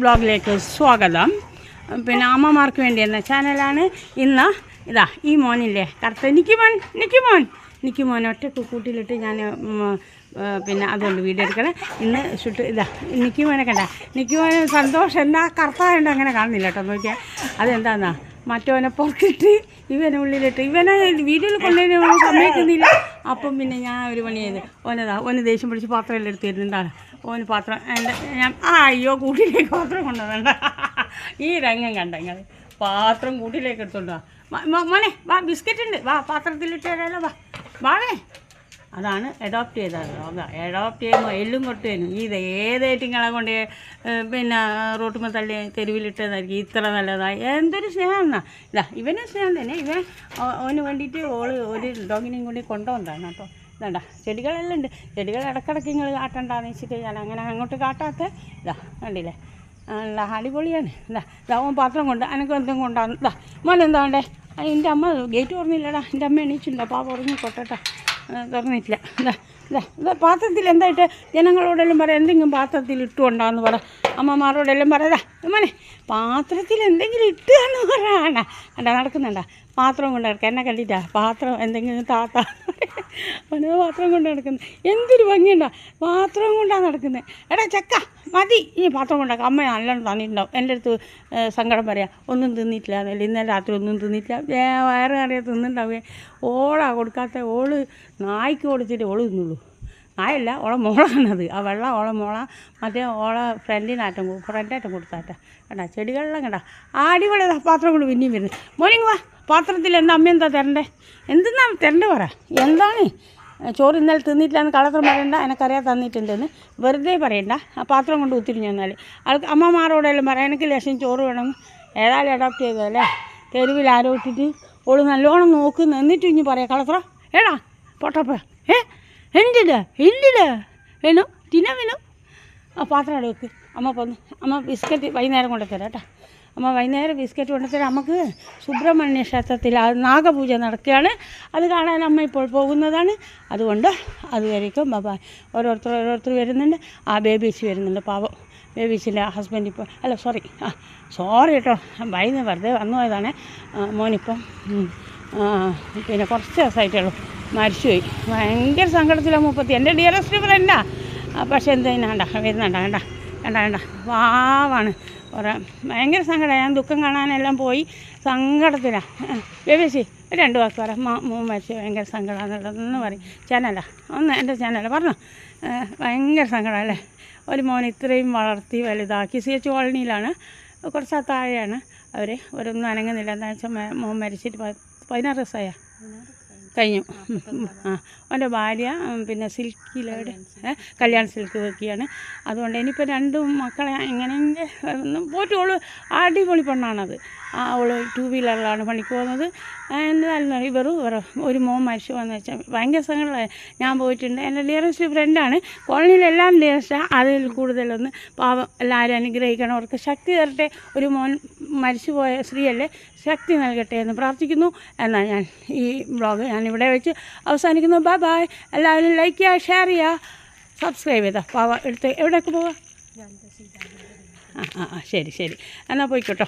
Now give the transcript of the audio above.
ബ്ലോഗിലേക്ക് സ്വാഗതം. പിന്നെ അമ്മമാർക്ക് വേണ്ടി എന്ന ചാനലാണ്. ഇന്ന് ഇതാ ഈ മോനില്ലേ കറുത്ത നിക്കി മോൻ ഒറ്റ കൂട്ടിലിട്ട് ഞാൻ പിന്നെ അതുകൊണ്ട് വീഡിയോ എടുക്കണം. ഇന്ന് ഷൂട്ട് ഇതാ നിക്കി മോനെ കണ്ട. നിക്കി മോന് സന്തോഷം എന്താ കറുത്തായുണ്ട് അങ്ങനെ കാണുന്നില്ല കേട്ടോ. നോക്കിയാൽ അതെന്താന്നാ മറ്റവനെ പുറത്തിട്ട് ഇവനെ ഉള്ളിലിട്ട് ഇവനെ വീഡിയോയിൽ കൊണ്ടുവരുന്ന സമ്മതിക്കുന്നില്ല. അപ്പം പിന്നെ ഞാൻ ഒരു പണി ചെയ്ത് ഓന് ദേഷ്യം പിടിച്ച് പാത്രം എല്ലാം എടുത്ത് തരുന്നുണ്ടാണ്. ഓന് പാത്രം എൻ്റെ ഞാൻ അയ്യോ കൂട്ടിലേക്ക് പാത്രം കൊണ്ടുവരണ്ട. ഈ രംഗം കണ്ട നിങ്ങൾ പാത്രം കൂട്ടിലേക്ക് എടുത്തോണ്ട് മോനെ വാ ബിസ്ക്കറ്റ് ഉണ്ട് വാ പാത്രത്തിലിട്ട് തരാമല്ലോ വാവേ. അതാണ് അഡോപ്റ്റ് ചെയ്തത്. അഡോപ്റ്റ് ചെയ്യുമ്പോൾ എല്ലും കൊട്ടുവരും. ഇത് ഏതായിട്ട് ഇങ്ങളെ കൊണ്ട് പിന്നെ റോട്ടുമ്പോൾ തള്ളി തെരുവിലിട്ടതായിരിക്കും ഇത്ര നല്ലതായി. എന്തൊരു സ്നേഹം എന്നാ ഇവനും സ്നേഹം തന്നെ. ഓന് വേണ്ടിയിട്ട് ഒരു ഡോഗിനെയും കൂടി കൊണ്ടുവന്നതാണ് കേട്ടോ. ഇതാണ്ട ചെടികളെല്ലാം ഉണ്ട്. ചെടികൾ ഇടക്കിടയ്ക്ക് നിങ്ങൾ കാട്ടണ്ടെന്ന് വെച്ചിട്ട് ഞാൻ അങ്ങനെ അങ്ങോട്ട് കാട്ടാത്ത കണ്ടില്ലേ നല്ല അടിപൊളിയാണ്. ഓൻ പാത്രം കൊണ്ട് എനിക്ക് എന്തും കൊണ്ടാന്ന് മോനെന്താ വേണ്ടേ. എൻ്റെ അമ്മ ഗേറ്റ് തുറന്നില്ലടാ. എൻ്റെ അമ്മ എണീച്ചിട്ടുണ്ടോ പാപ്പ ഉറങ്ങിക്കൊട്ടട്ടാ തുറന്നിട്ടില്ല. പാത്രത്തിൽ എന്തായിട്ട് ജനങ്ങളോടെല്ലാം പറയാം എന്തെങ്കിലും പാത്രത്തിൽ ഇട്ടുകൊണ്ടാന്ന് പറ. അമ്മമാരോടെല്ലാം പറയാ മോനെ പാത്രത്തിൽ എന്തെങ്കിലും ഇട്ടുകയെന്ന് പറയാനാ കണ്ടാ നടക്കുന്നുണ്ടാ പാത്രം കൊണ്ട് നടക്കുക. എന്നെ കണ്ടിട്ടാ പാത്രം എന്തെങ്കിലും താത്ത അവന് പാത്രം കൊണ്ട് നടക്കുന്നത് എന്തൊരു ഭംഗിയുണ്ടാ. പാത്രം കൊണ്ടാണ് നടക്കുന്നത്. എടാ ചക്ക മതി ഈ പാത്രം കൊണ്ടാക്കാം. അമ്മ നല്ലോണം തന്നിട്ടുണ്ടാവും. എൻ്റെ അടുത്ത് സങ്കടം പറയാം ഒന്നും തിന്നിട്ടില്ല എന്നല്ല. ഇന്നലെ രാത്രി ഒന്നും തിന്നിട്ടില്ല. വയറ് കറിയാ തിന്നുണ്ടാവേ. ഓളാ കൊടുക്കാത്ത. ഓള് നായ്ക്ക് കൊടുത്തിട്ട് ഓള് തിന്നുള്ളൂ. നായല്ല ഓളെ മോളാണത്. ആ വെള്ളം ഓളെ മോള മറ്റേ ഓളെ ഫ്രണ്ടായിട്ടും കൊടുത്താട്ടെ കേട്ടാ. ചെടികളെല്ലാം കേട്ടാ അടിപൊളി. പാത്രം കൊണ്ട് പിന്നെയും വരുന്നത്. മോർണിംഗ് വാ പാത്രത്തിൽ എന്താ അമ്മ എന്താ തരണ്ടേ എന്തെന്നാ തരണ്ടേ പറ. എന്താണ് ചോറ് ഇന്നലെ തിന്നിട്ടില്ല എന്ന് കളത്രം പറയണ്ട. എനിക്കറിയാൻ തന്നിട്ടുണ്ടെന്ന് വെറുതെ പറയണ്ട. ആ പാത്രം കൊണ്ട് ഉത്തിരിഞ്ഞു വന്നാൽ അമ്മമാരോടെല്ലാം പറയാം എനിക്ക് ലക്ഷം ചോറ് വേണം. ഏതായാലും അഡോപ്റ്റ് ചെയ്തതല്ലേ തെരുവിൽ ആരോ ഇട്ടിട്ട് ഓള് നല്ലോണം നോക്കുന്നു. എന്നിട്ടും ഇനി പറയാം കളത്രം ഏടാ പൊട്ടപ്പ എന്തില്ല വേണു വേണു ആ പാത്രം അവിടെ വെക്ക്. അമ്മ പോന്ന് അമ്മ ബിസ്ക്കറ്റ് വൈകുന്നേരം കൊണ്ടുതരാം കേട്ടോ. അമ്മ വൈകുന്നേരം ബിസ്ക്കറ്റ് കൊണ്ടുതരാം. നമുക്ക് സുബ്രഹ്മണ്യ ക്ഷേത്രത്തിൽ നാഗപൂജ നടക്കുകയാണ്. അത് കാണാൻ അമ്മ ഇപ്പോൾ പോകുന്നതാണ്. അതുകൊണ്ട് അതുവരേക്കും ബാബാ. ഓരോരുത്തർ വരുന്നുണ്ട്. ആ ബേബീസ് വരുന്നുണ്ട്. പാവം ബേബീസിൻ്റെ ഹസ്ബൻഡ് ഇപ്പോൾ അല്ല സോറി കേട്ടോ വൈകുന്നേരം വെറുതെ വന്നു പോയതാണ്. മോനിപ്പം പിന്നെ കുറച്ച് ദിവസമായിട്ടുള്ളൂ മരിച്ചുപോയി. ഭയങ്കര സങ്കടത്തിലാണ് മുപ്പത്തി. എൻ്റെ ഡിയറസ്റ്റ് ഫ്രണ്ടാ. പക്ഷേ എന്തിനാണ്ട വരുന്നുണ്ട കണ്ട പാവാണ്. ഭയങ്കര സങ്കടമാണ്. ഞാൻ ദുഃഖം കാണാനെല്ലാം പോയി സങ്കടത്തിലാണ്. ബേബേച്ചി 2 വാക്ക് പറയാം. മോൻ മരിച്ചു ഭയങ്കര സങ്കടമാണെന്നുള്ളതെന്ന് പറയും. എൻ്റെ ചാനല പറഞ്ഞു. ഭയങ്കര സങ്കടമല്ലേ. ഒരു മോൻ ഇത്രയും വളർത്തി വലുതാക്കി CH കോളനിയിലാണ്. കുറച്ച് താഴെയാണ് അവർ. ഒരൊന്നും അനങ്ങുന്നില്ല. എന്താ വെച്ചാൽ മോൻ മരിച്ചിട്ട് 16 ദിവസമായ കഴിഞ്ഞു. അവൻ്റെ ഭാര്യ പിന്നെ സിൽക്കിലൂടെ കല്യാൺ സിൽക്ക് വെക്കുകയാണ്. അതുകൊണ്ട് ഇനിയിപ്പോൾ 2 മക്കളെ എങ്ങനെയെങ്കിലും പോറ്റോള് അടിപൊളി പെണ്ണാണത്. അവള് 2 വീലറിലാണ് പണിക്ക് പോകുന്നത്. എന്തായാലും ഇവരും ഒരു മോൻ മരിച്ചു വന്നു വെച്ചാൽ ഭയങ്കര സങ്കടമായി. ഞാൻ പോയിട്ടുണ്ട്. എൻ്റെ ഡിയറസ്റ്റ് ഫ്രണ്ടാണ്. കോളനിയിലെല്ലാം ഡിയറസ്റ്റാണ്. അതിൽ കൂടുതലൊന്ന് പാവം എല്ലാവരും അനുഗ്രഹിക്കണം. അവർക്ക് ശക്തി തരട്ടെ. ഒരു മോൻ മരിച്ചുപോയ സ്ത്രീയല്ലേ ശക്തി നൽകട്ടെ എന്ന് പ്രാർത്ഥിക്കുന്നു. എന്നാൽ ഞാൻ ഈ ബ്ലോഗ് ഞാനിവിടെ വെച്ച് അവസാനിക്കുന്നു. ബൈ. എല്ലാവരും ലൈക്ക് ചെയ്യുക, ഷെയർ ചെയ്യുക, സബ്സ്ക്രൈബ് ചെയ്താൽ പാവ എടുത്ത് എവിടെയൊക്കെ പോവാം. ശരി എന്നാൽ പോയിക്കോട്ടോ.